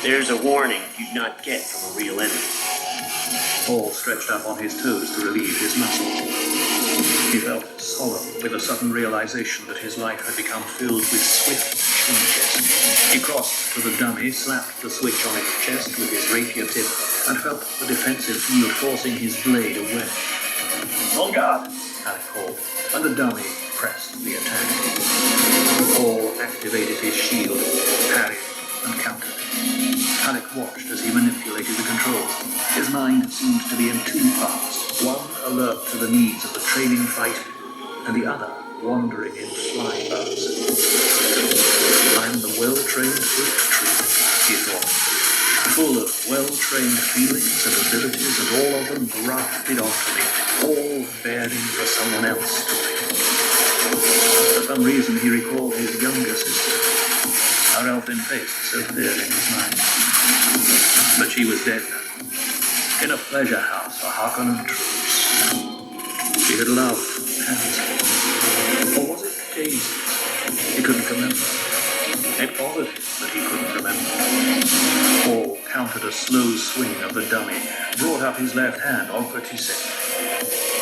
There's a warning you'd not get from a real enemy. Paul stretched up on his toes to relieve his muscles. He felt solemn with a sudden realization that his life had become filled with swift changes. He crossed to the dummy, slapped the switch on its chest with his rapier tip, and felt the defensive field forcing his blade away. "On guard!" Alec called, and the dummy pressed the attack. Paul activated his shield, parried, and countered. Alec watched as he manipulated the controls. His mind seemed to be in two parts, one alert to the needs of the training fight, and the other wandering in fly buzz. "I'm the well-trained fruit tree," he thought, full of well-trained feelings and abilities, and all of them grafted onto me, all bearing for someone else to pick. For some reason he recalled his younger sister, her elfin face so clear in his mind. But she was dead now, in a pleasure house for Harkonnen troops. She had loved Pansy. Or was it Daisy? He couldn't remember. It bothered him that he couldn't remember. Paul countered a slow swing of the dummy, brought up his left hand en petite.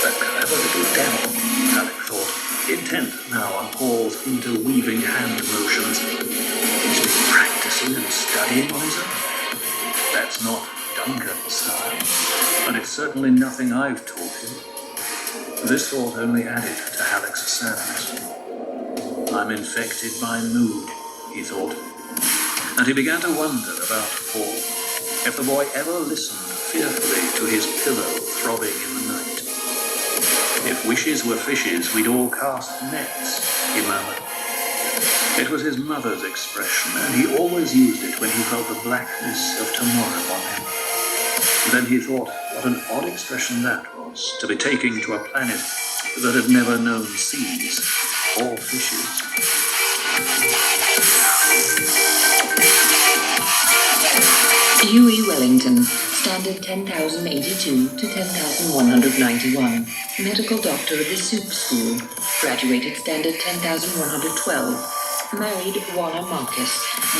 The clever little devil, Alec thought, intent now on Paul's interweaving hand motions. He's been practicing and studying on his own. That's not Duncan's style, and it's certainly nothing I've taught him. This thought only added to Alec's sadness. I'm infected by mood, he thought, and he began to wonder about Paul, if the boy ever listened fearfully to his pillow throbbing in the night. If wishes were fishes, we'd all cast nets, he murmured. It was his mother's expression, and he always used it when he felt the blackness of tomorrow on him. Then he thought what an odd expression that was, to be taking to a planet that had never known seas or fishes. UE Wellington, standard 10,082 to 10,191. Medical doctor of the Soup School, graduated standard 10,112. Married Juana Marcus,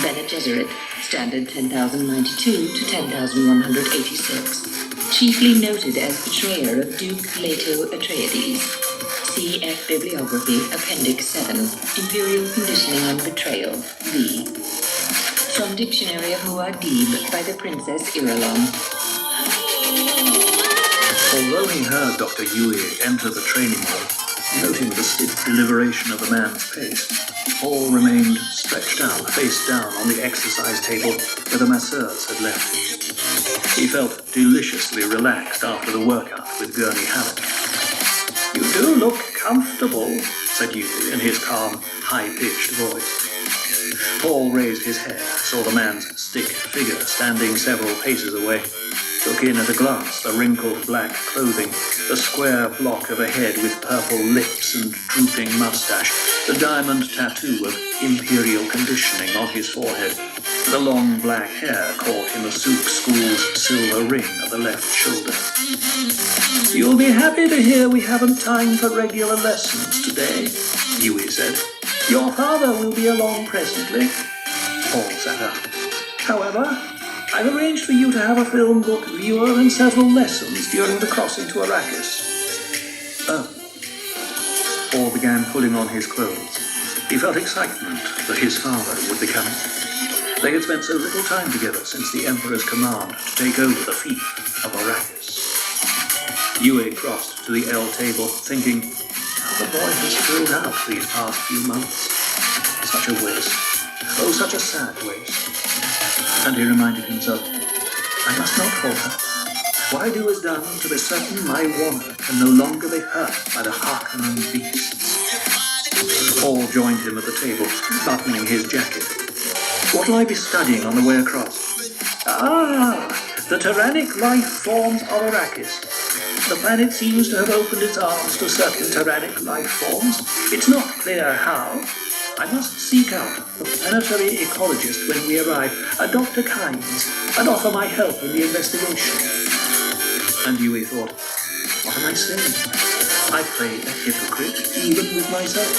Bene Gesserit, standard 10,092 to 10,186. Chiefly noted as betrayer of Duke Leto Atreides. CF Bibliography, Appendix 7, Imperial Conditioning and Betrayal, B. From Dictionary of Muad'Dib by the Princess Irulan. Although he heard Dr. Yui enter the training room, noting the stiff deliberation of the man's pace, Paul remained stretched out, face down on the exercise table where the masseurs had left him. He felt deliciously relaxed after the workout with Gurney Halleck. "You do look comfortable," said Yui in his calm, high-pitched voice. Paul raised his head, saw the man's stick figure standing several paces away, took in at a glance the wrinkled black clothing, the square block of a head with purple lips and drooping mustache, the diamond tattoo of imperial conditioning on his forehead, the long black hair caught in the Souk School's silver ring at the left shoulder. "You'll be happy to hear we haven't time for regular lessons today," Yui said. "Your father will be along presently." Paul sat up. "However, I've arranged for you to have a film book viewer and several lessons during the crossing to Arrakis." "Oh." Paul began pulling on his clothes. He felt excitement that his father would be coming. They had spent so little time together since the Emperor's command to take over the fief of Arrakis. Yui crossed to the L table, thinking, how the boy has filled out these past few months. Such a waste. Oh, such a sad waste. And he reminded himself, I must not falter. What I do is done to be certain my Warner can no longer be hurt by the Harkonnen beasts. Paul joined him at the table, buttoning his jacket. What'll I be studying on the way across? Ah, the tyrannic life forms of Arrakis. The planet seems to have opened its arms to certain tyrannic life forms. It's not clear how. I must seek out the planetary ecologist when we arrive, a Dr. Kynes, and offer my help in the investigation. And Yui thought, what am I saying? I play a hypocrite, even with myself.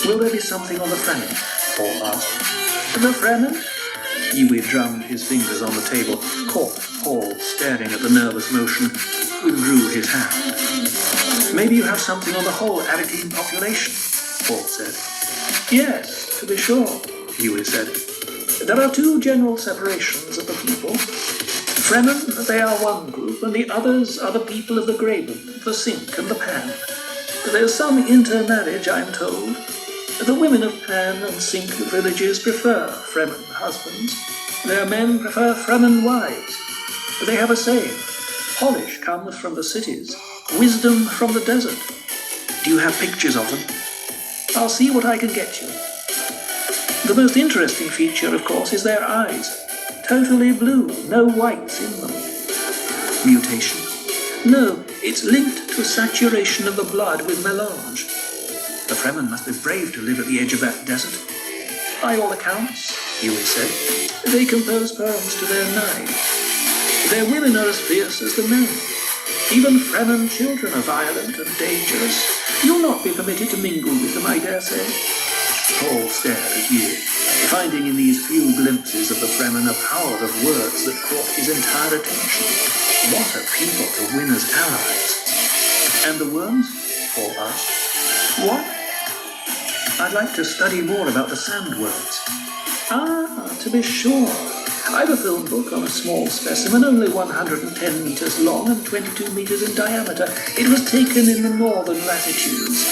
Will there be something on the Fremen? Paul asked. The Fremen? Yui drummed his fingers on the table, caught Paul staring at the nervous motion, withdrew his hand. Maybe you have something on the whole Arakeen population, Paul said. Yes, to be sure, Yui said. There are two general separations of the people. Fremen, they are one group, and the others are the people of the Graben, the Sink, and the Pan. There's some intermarriage, I'm told. The women of Pan and Sink villages prefer Fremen husbands. Their men prefer Fremen wives. They have a saying, polish comes from the cities, wisdom from the desert. Do you have pictures of them? I'll see what I can get you. The most interesting feature, of course, is their eyes. Totally blue, no whites in them. Mutation? No, it's linked to saturation of the blood with melange. The Fremen must be brave to live at the edge of that desert. By all accounts, Yui said, they compose poems to their knives. Their women are as fierce as the men. Even Fremen children are violent and dangerous. You'll not be permitted to mingle with them, I dare say. Paul stared at Yui, finding in these few glimpses of the Fremen a power of words that caught his entire attention. What a people to win as allies. And the worms? Paul asked. What? I'd like to study more about the sandworms. Ah, to be sure. I've a film book on a small specimen, only 110 meters long and 22 meters in diameter. It was taken in the northern latitudes.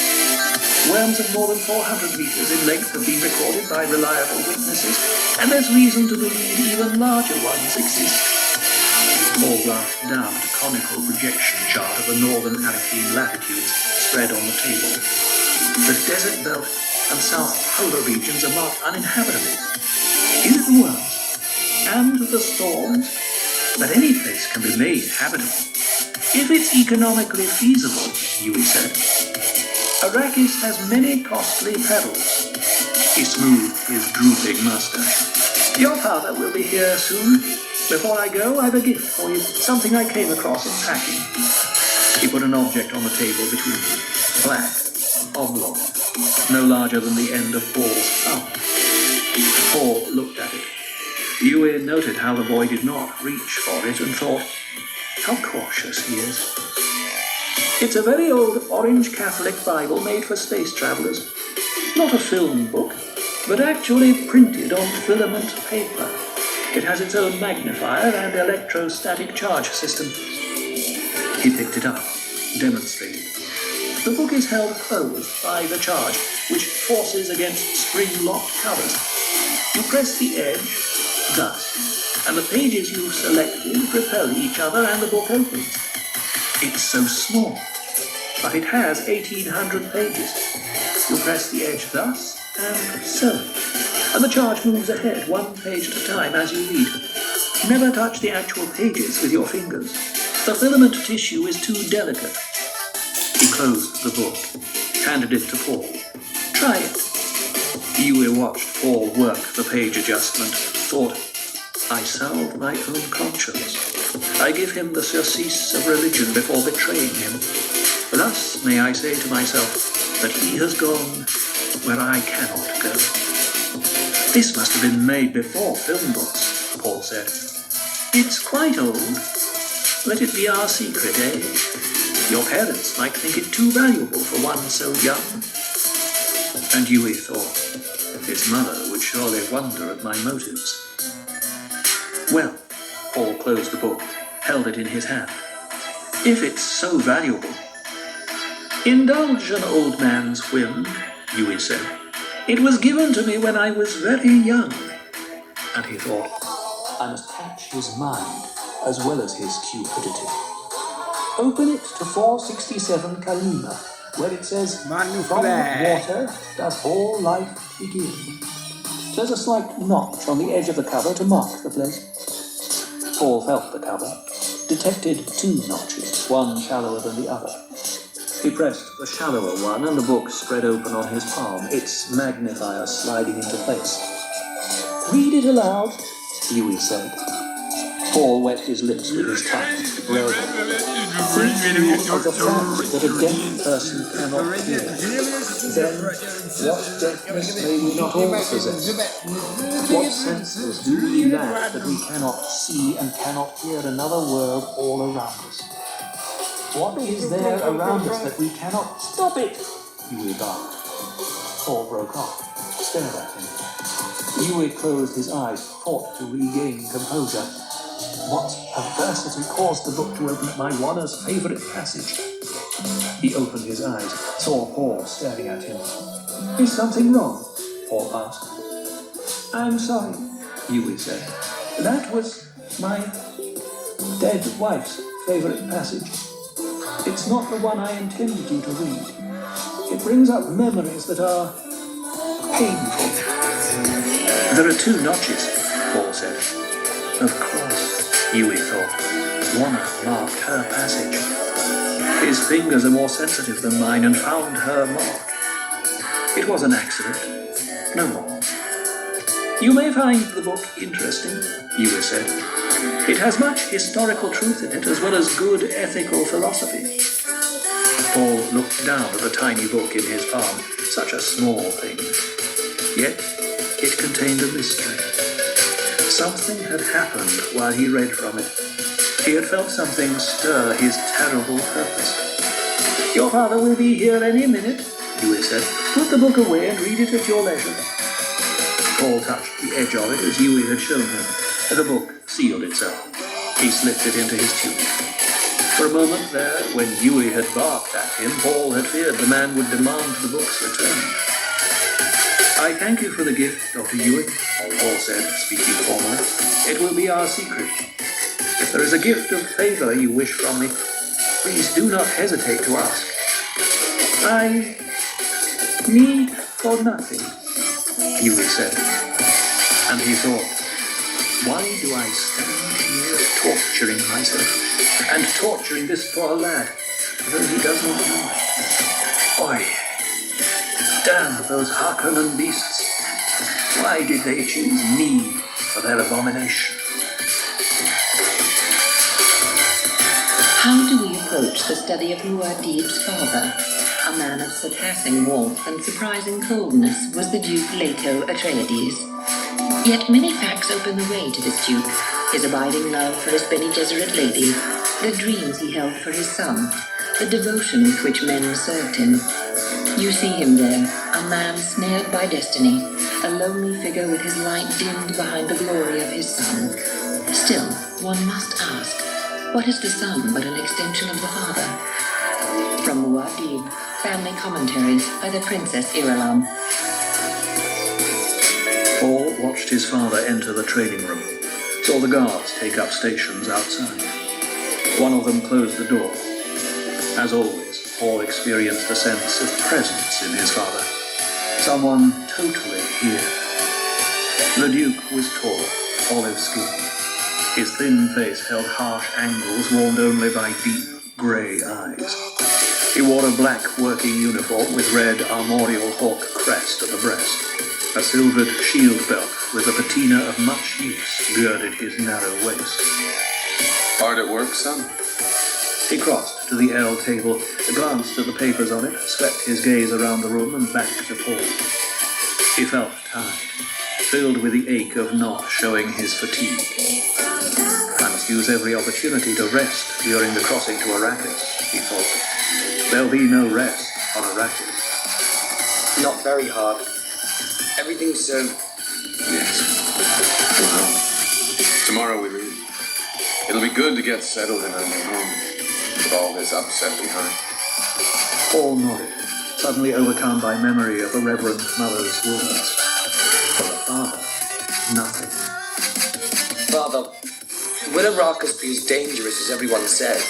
Worms of more than 400 meters in length have been recorded by reliable witnesses, and there's reason to believe even larger ones exist. Paul glanced down at a conical projection chart of the northern Arakeen latitudes spread on the table. The desert belt and south polar regions are marked uninhabitable. Is it the worms and the storms? But any place can be made habitable. If it's economically feasible, Yui said. Arrakis has many costly pebbles. He smoothed his drooping mustache. Your father will be here soon. Before I go, I've a gift for you, something I came across in packing. He put an object on the table between them. Black, oblong, no larger than the end of Paul's thumb. Paul looked at it. Yui noted how the boy did not reach for it and thought, how cautious he is. It's a very old orange Catholic Bible made for space travelers. Not a film book, but actually printed on filament paper. It has its own magnifier and electrostatic charge system. He picked it up, demonstrated. The book is held closed by the charge, which forces against spring-locked covers. You press the edge, thus, and the pages you've selected repel each other and the book opens. It's so small, but it has 1,800 pages. You press the edge thus, and so, and the charge moves ahead, one page at a time as you read. Never touch the actual pages with your fingers. The filament tissue is too delicate. He closed the book, handed it to Paul. Try it. Yui watched Paul work the page adjustment, thought, I salve my own conscience. I give him the surcease of religion before betraying him. Thus may I say to myself that he has gone where I cannot go. This must have been made before film books, Paul said. It's quite old. Let it be our secret, eh? Your parents might think it too valuable for one so young. And Yui thought, his mother would surely wonder at my motives. Well, Paul closed the book, held it in his hand. If it's so valuable. Indulge an old man's whim, Yui said. It was given to me when I was very young. And he thought, I must catch his mind as well as his cupidity. Open it to 467 Kalima, where it says, From water does all life begin. There's a slight notch on the edge of the cover to mark the place. Paul felt the cover, detected 2 notches, one shallower than the other. He pressed the shallower one and the book spread open on his palm, its magnifier sliding into place. Read it aloud, Yui said. Paul wet his lips with his tongue, relevant. Think you of the fact that a deaf person cannot hear. Then, what deafness may we not all possess? What senses do we lack that we cannot see and cannot hear another world all around us? What is there around us that we cannot... Stop it! Yui barked. Paul broke off, stared at him. Yui closed his eyes, fought to regain composure. What perversity caused the book to open at my Wanna's favourite passage? He opened his eyes, saw Paul staring at him. Is something wrong? Paul asked. I'm sorry, Yui said. That was my dead wife's favourite passage. It's not the one I intended you to read. It brings up memories that are painful. There are 2 notches, Paul said. Of course, Yui thought. Wanna marked her passage. His fingers are more sensitive than mine and found her mark. It was an accident. No more. You may find the book interesting, Yui said. It has much historical truth in it, as well as good ethical philosophy. Paul looked down at the tiny book in his palm, such a small thing. Yet, it contained a mystery. Something had happened while he read from it. He had felt something stir his terrible purpose. Your father will be here any minute, Yui said. Put the book away and read it at your leisure. Paul touched the edge of it as Yui had shown him. The book sealed itself. He slipped it into his tunic. For a moment there, when Yui had barked at him, Paul had feared the man would demand the book's return. I thank you for the gift, Dr. Yui, Paul said, speaking formally. It will be our secret. If there is a gift of favour you wish from me, please do not hesitate to ask. I need for nothing, Yui said. And he thought, why do I stand here torturing myself and torturing this poor lad, though he does not know it? Oi! Damn those Harkonnen beasts! Why did they choose me for their abomination? How do we approach the study of Muad'Dib's father? A man of surpassing warmth and surprising coldness was the Duke Leto Atreides. Yet many facts open the way to this Duke: his abiding love for his Bene Gesserit lady, the dreams he held for his son, the devotion with which men served him. You see him there, a man snared by destiny, a lonely figure with his light dimmed behind the glory of his son. Still, one must ask, what is the son but an extension of the father? From Muad'Dib, Family Commentaries by the Princess Irulan. Paul watched his father enter the training room, saw the guards take up stations outside. One of them closed the door. As always, Paul experienced a sense of presence in his father. Someone totally here. The Duke was tall, olive-skinned. His thin face held harsh angles warmed only by deep, grey eyes. He wore a black working uniform with red armorial hawk crest at the breast. A silvered shield belt with a patina of much use girded his narrow waist. Hard at work, son? He crossed to the L table, glanced at the papers on it, swept his gaze around the room and back to Paul. He felt tired, filled with the ache of not showing his fatigue. I must use every opportunity to rest during the crossing to Arrakis, he thought. There'll be no rest on Arrakis. Not very hard. Everything's Yes. Well, tomorrow we leave. It'll be good to get settled in our new home, with all this upset behind. Paul nodded, suddenly overcome by memory of the Reverend Mother's words. For the father, nothing. Father, will Arrakis be as dangerous as everyone says?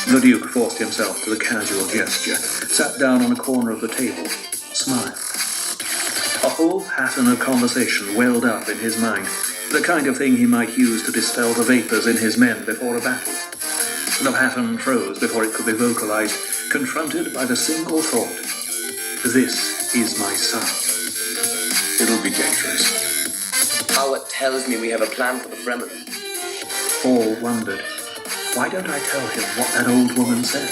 The Duke forced himself to the casual gesture, sat down on a corner of the table, smiled. A whole pattern of conversation welled up in his mind, the kind of thing he might use to dispel the vapours in his men before a battle. The pattern froze before it could be vocalized, confronted by the single thought, this is my son. It'll be dangerous. Howard tells me we have a plan for the Fremen. Paul wondered, why don't I tell him what that old woman said?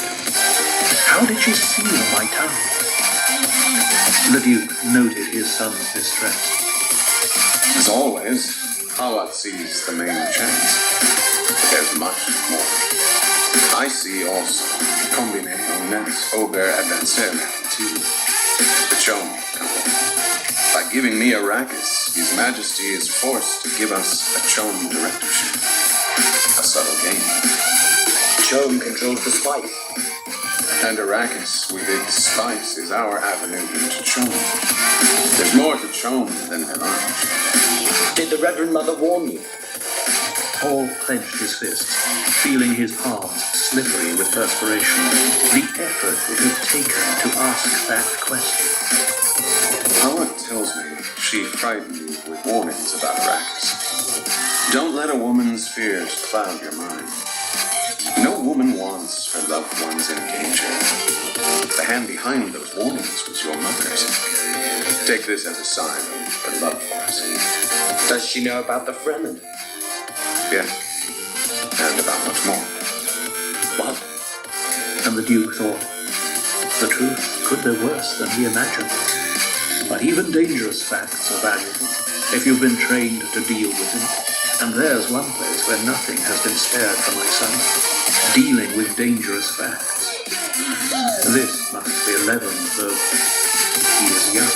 How did she seal my tongue? The Duke noted his son's distress. As always, Hawat sees the main chance. There's much more. I see also combine honnête Aubert adventure to the Chom Company. By giving me Arrakis, His Majesty is forced to give us a Chom directorship. A subtle game. Chom controls the spice. And Arrakis, with its spice, is our avenue into Chom. There's more to Chom than Melange. Did the Reverend Mother warn you? Paul clenched his fists, feeling his palms slippery with perspiration. The effort it had taken to ask that question. Howard tells me she frightened you with warnings about Arrakis. Don't let a woman's fears cloud your mind. No woman wants her loved ones in danger. The hand behind those warnings was your mother's. Take this as a sign of her love for us. Does she know about the Fremen? Yes. And about much more. What? And the Duke thought, the truth could be worse than he imagined. But even dangerous facts are valuable if you've been trained to deal with them. And there's one place where nothing has been spared for my son. Dealing with dangerous facts. This must be 11, though he is young.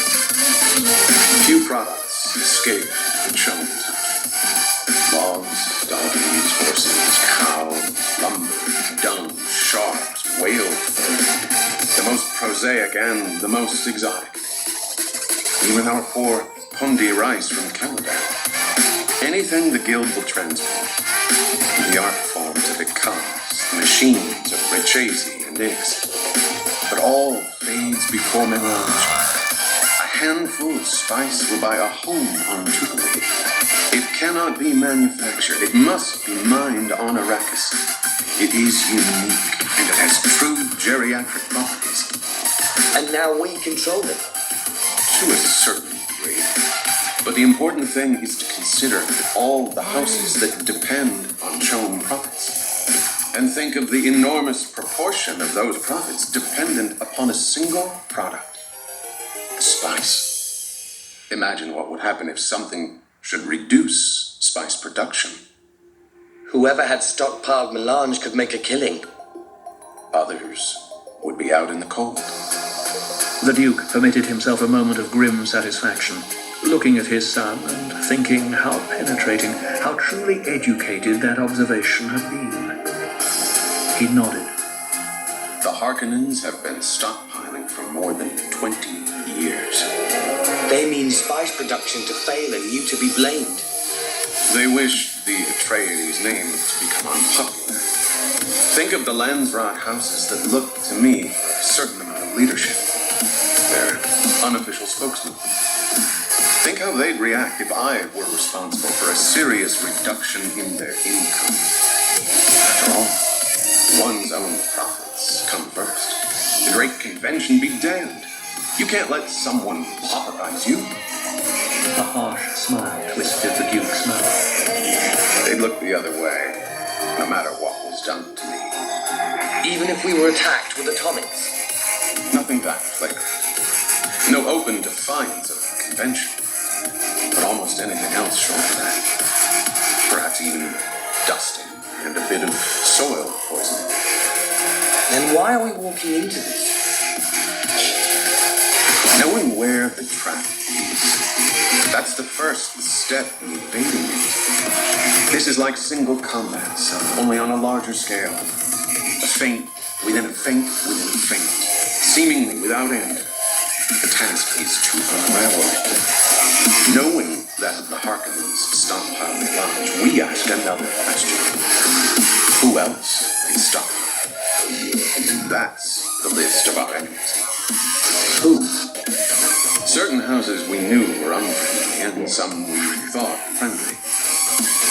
Few products escape the Chom touch. Logs, donkeys, horses, cows, lumber, dung, sharks, whale fur. The most prosaic and the most exotic. Even our poor Pundi rice from Caladan. Anything the Guild will transport. The art forms of Icaz, the machines of Rechesi and Ix. But all fades before melange. A handful of spice will buy a home on Tripoli. It cannot be manufactured. It must be mined on Arrakis. It is unique, and it has true geriatric properties. And now we control them. To a certain degree. But the important thing is to consider all the houses that depend on Chom profits. And think of the enormous proportion of those profits dependent upon a single product. The spice. Imagine what would happen if something should reduce spice production. Whoever had stockpiled melange could make a killing. Others would be out in the cold. The Duke permitted himself a moment of grim satisfaction, looking at his son and thinking how penetrating, how truly educated that observation had been. He nodded. The Harkonnens have been stockpiling for more than 20 years. They mean spice production to fail and you to be blamed. They wish the Atreides name to become unpopular. Think of the Landsrat houses that look to me for a certain amount of leadership. Their unofficial spokesman. Think how they'd react if I were responsible for a serious reduction in their income. After all, one's own profits come first. The great convention be damned. You can't let someone pauperize you. A harsh smile twisted the Duke's mouth. They'd look the other way, no matter what was done to me. Even if we were attacked with atomics. Nothing that flagrant. No open defiance of the convention. But almost anything else short of that. Perhaps even dusting and a bit of soil poisoning. Then why are we walking into this? Knowing where the trap is. That's the first step in evading it. This is like single combat, son, only on a larger scale. A feint within a feint within a feint. Seemingly without end. The task is to unravel. Knowing that the Harkonnens stockpile melange, we ask another question. Who else can stockpile? That's the list of our enemies. Who? Certain houses we knew were unfriendly, and some we thought friendly.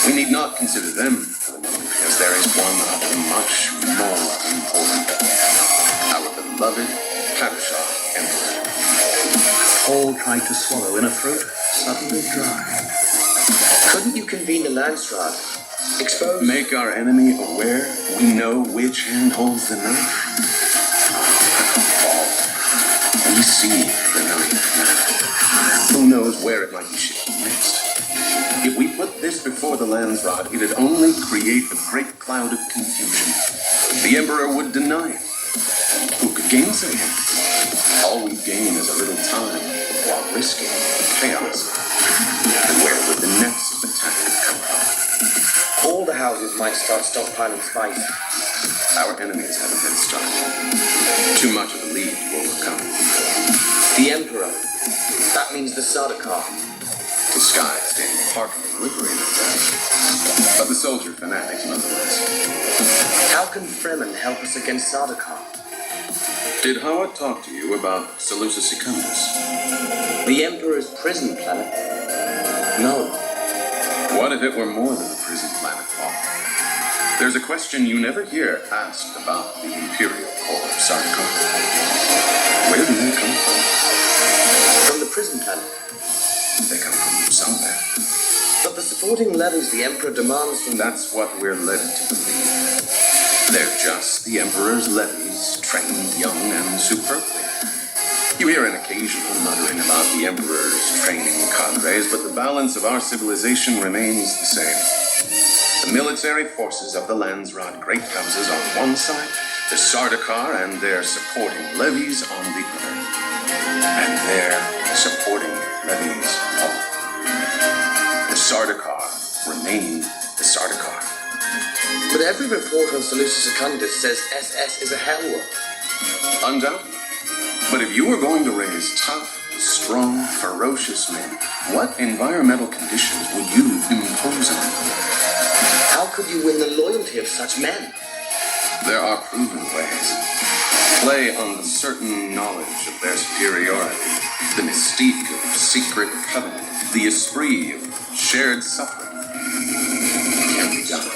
We need not consider them for the moment, because there is one other much more important. Our beloved Padishah Emperor. Paul tried to swallow in a throat suddenly dry. Couldn't you convene the Landsrat? Expose? Make our enemy aware we know which hand holds the knife? Paul, we see the knife now. Who knows where it might be shifted next? If we put this before the Landsrod, it'd only create a great cloud of confusion. The Emperor would deny it. Who could gainsay him? All we gain is a little time while risking chaos. And where would the next attack come from? All the houses might start stockpiling spice. Our enemies have a head start. Too much of a lead to overcome. The Emperor. That means the Sardaukar. Disguised in parking livery, but the soldier fanatics nonetheless. How can Fremen help us against Sardaukar? Did Howard talk to you about Seleucus Secundus? The Emperor's prison planet? No. What if it were more than a prison planet, Paul? There's a question you never hear asked about the Imperial Corps of Sardaukar. Where do they come from? From the prison planet? They come from somewhere. But the supporting levies the Emperor demands from... That's what we're led to believe. They're just the Emperor's levies, trained young and superbly. You hear an occasional muttering about the Emperor's training cadres, but the balance of our civilization remains the same. The military forces of the Landsrod great houses on one side, the Sardaukar and their supporting levies on the other. And their supporting levies all. The Sardaukar remain the Sardaukar. But every report on Seleucus Secundus says SS is a hellwork. Undoubtedly. But if you were going to raise tough, strong, ferocious men, what environmental conditions would you impose on them? How could you win the loyalty of such men? There are proven ways. Play on the certain knowledge of their superiority, the mystique of secret covenant, the esprit of shared suffering. It can be done.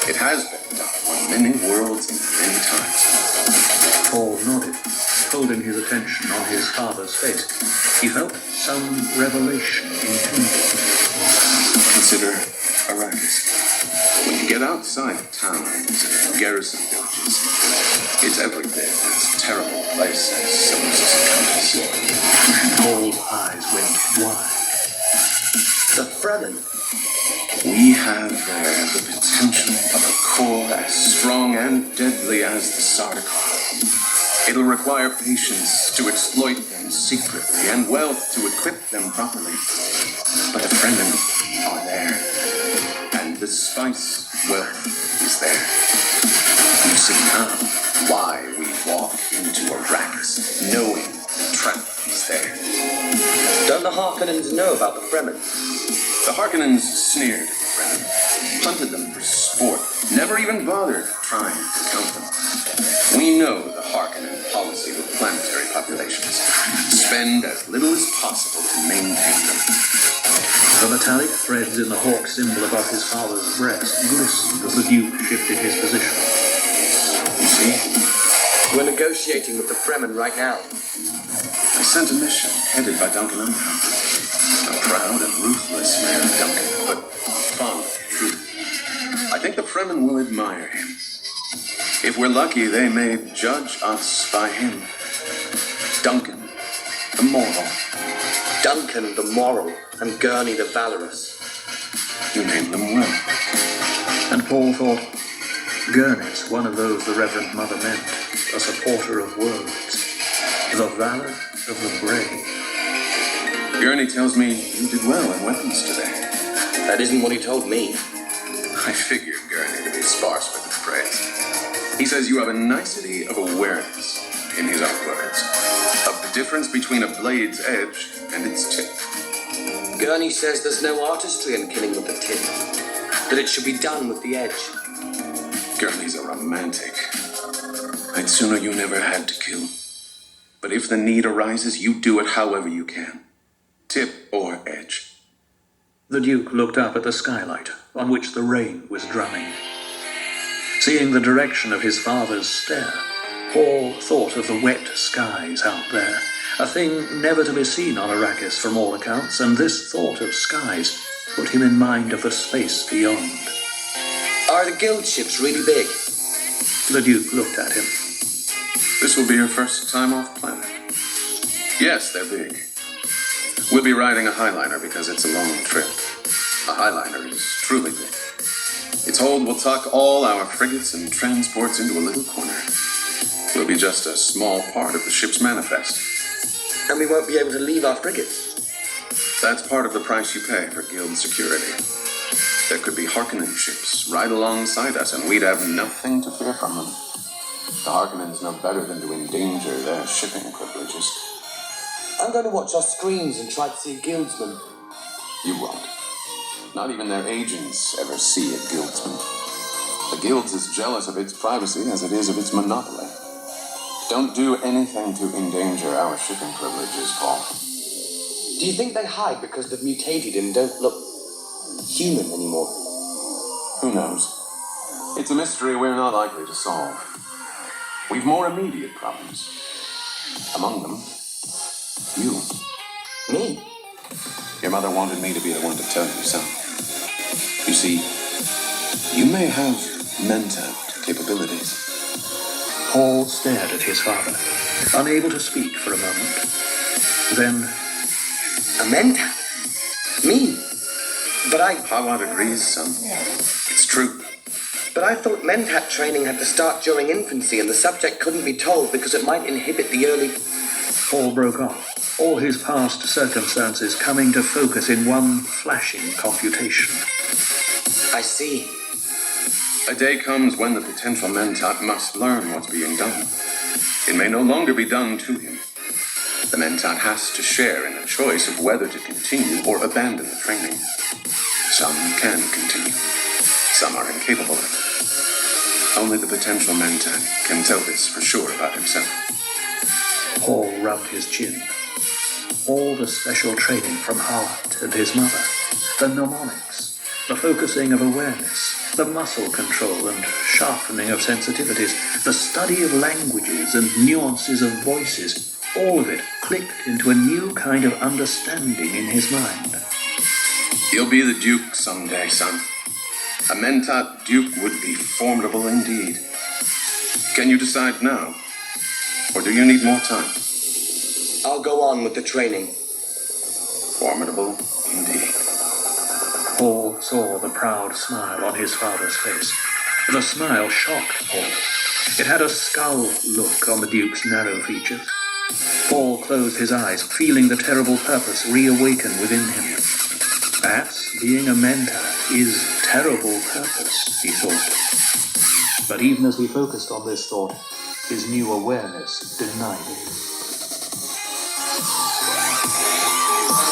It has been done on many worlds and many times. Paul nodded, holding his attention on his father's face. He felt some revelation impending. Consider Arrakis. When you get outside of towns and garrison villages, it's every bit as terrible a place as Seleucus Secundus. Paul's eyes went wide. The Fremen. We have there the potential of a core as strong and deadly as the Sardaukar. It'll require patience to exploit them secretly and wealth to equip them properly. But the Fremen are there, and the spice wealth is there. You see now why we walk into Arrakis, knowing the trap is there. Don't the Harkonnens know about the Fremen? The Harkonnens sneered at the Fremen, hunted them for sport, never even bothered trying to count them. We know the Harkonnen policy with planetary populations. Spend as little as possible to maintain them. The metallic threads in the hawk symbol above his father's breast glistened as the Duke shifted his position. You see? We're negotiating with the Fremen right now. I sent a mission headed by Duncan Underhill. A proud and ruthless man, Duncan, but fond of truth. I think the Fremen will admire him. If we're lucky, they may judge us by him. Duncan, the moral. Duncan the moral and Gurney the valorous. You named them well. And Paul thought, Gurney's one of those the Reverend Mother meant, a supporter of words, the valor of the brave. Gurney tells me you did well in weapons today. That isn't what he told me. I figured Gurney to be sparse with his praise. He says you have a nicety of awareness, in his own words, of the difference between a blade's edge and its tip. Gurney says there's no artistry in killing with the tip, that it should be done with the edge. Gurney's a romantic. I'd sooner you never had to kill. But if the need arises, you do it however you can. Tip or edge. The Duke looked up at the skylight, on which the rain was drumming. Seeing the direction of his father's stare, Paul thought of the wet skies out there, a thing never to be seen on Arrakis from all accounts, and this thought of skies put him in mind of the space beyond. Are the guild ships really big? The Duke looked at him. This will be your first time off planet. Yes, they're big. We'll be riding a Highliner because it's a long trip. A Highliner is truly big. Its hold will tuck all our frigates and transports into a little corner. We'll be just a small part of the ship's manifest. And we won't be able to leave our frigates. That's part of the price you pay for guild security. There could be Harkonnen ships right alongside us, and we'd have nothing to fear from them. The Harkonnens know better than to endanger their shipping privileges. I'm going to watch our screens and try to see a guildsman. You won't. Not even their agents ever see a guildsman. The guild's as jealous of its privacy as it is of its monopoly. Don't do anything to endanger our shipping privileges, Paul. Do you think they hide because they've mutated and don't look human anymore? Who knows? It's a mystery we're not likely to solve. We've more immediate problems. Among them, you. Me? Your mother wanted me to be the one to tell you, son. You see, you may have mentat capabilities. Paul stared at his father, unable to speak for a moment. Then, A mentat? Me? But Hawa agrees, son. It's true. But I thought mentat training had to start during infancy and the subject couldn't be told because it might inhibit the early... Paul broke off, all his past circumstances coming to focus in one flashing computation. I see. A day comes when the potential mentat must learn what's being done. It may no longer be done to him. The mentat has to share in the choice of whether to continue or abandon the training. Some can continue. Some are incapable of it. Only the potential mentat can tell this for sure about himself. Paul rubbed his chin. All the special training from Howard and his mother, the mnemonics, the focusing of awareness, the muscle control and sharpening of sensitivities, the study of languages and nuances of voices, all of it clicked into a new kind of understanding in his mind. You'll be the Duke someday, son. A mentat Duke would be formidable indeed. Can you decide now? Or do you need more time? I'll go on with the training. Formidable indeed. Paul saw the proud smile on his father's face. The smile shocked Paul. It had a skull look on the Duke's narrow features. Paul closed his eyes, feeling the terrible purpose reawaken within him. Perhaps being a mentat is terrible purpose, he thought. But even as he focused on this thought, his new awareness denied it.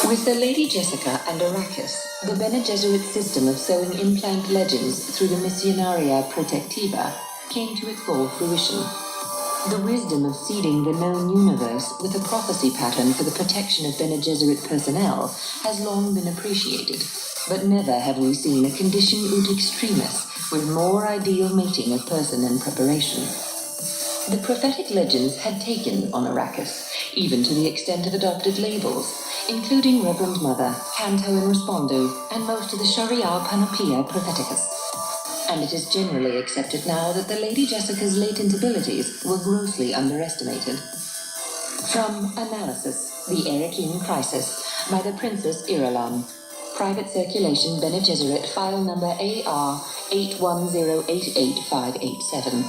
With the Lady Jessica and Arrakis, the Bene Gesserit system of sowing implant legends through the Missionaria Protectiva came to its full fruition. The wisdom of seeding the known universe with a prophecy pattern for the protection of Bene Gesserit personnel has long been appreciated, but never have we seen a condition ut extremis with more ideal mating of person and preparation. The prophetic legends had taken on Arrakis, even to the extent of adopted labels, including Reverend Mother, Canto and Respondo, and most of the Sharia Panoplia Propheticus. And it is generally accepted now that the Lady Jessica's latent abilities were grossly underestimated. From Analysis, the Erechim Crisis, by the Princess Irulan. Private Circulation Bene Gesserit, file number AR 810888587.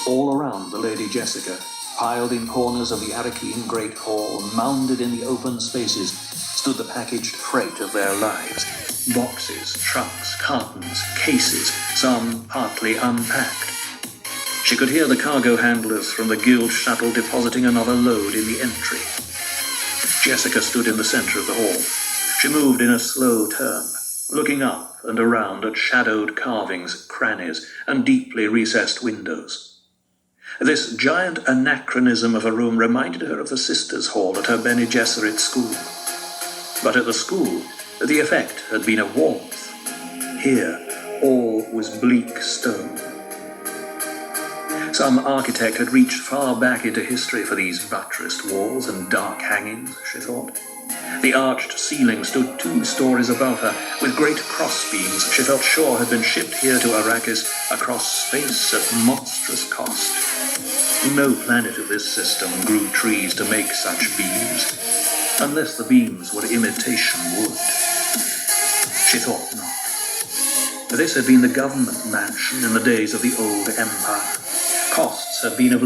All around the Lady Jessica, piled in corners of the Arakeen Great Hall, mounded in the open spaces, stood the packaged freight of their lives. Boxes, trucks, cartons, cases, some partly unpacked. She could hear the cargo handlers from the guild shuttle depositing another load in the entry. Jessica stood in the center of the hall. She moved in a slow turn, looking up and around at shadowed carvings, crannies, and deeply recessed windows. This giant anachronism of a room reminded her of the Sisters' Hall at her Bene Gesserit school. But at the school, the effect had been of warmth. Here, all was bleak stone. Some architect had reached far back into history for these buttressed walls and dark hangings, she thought. The arched ceiling stood 2 stories above her, with great crossbeams she felt sure had been shipped here to Arrakis across space at monstrous cost. No planet of this system grew trees to make such beams, unless the beams were imitation wood. She thought not. This had been the government mansion in the days of the old empire. Costs had been of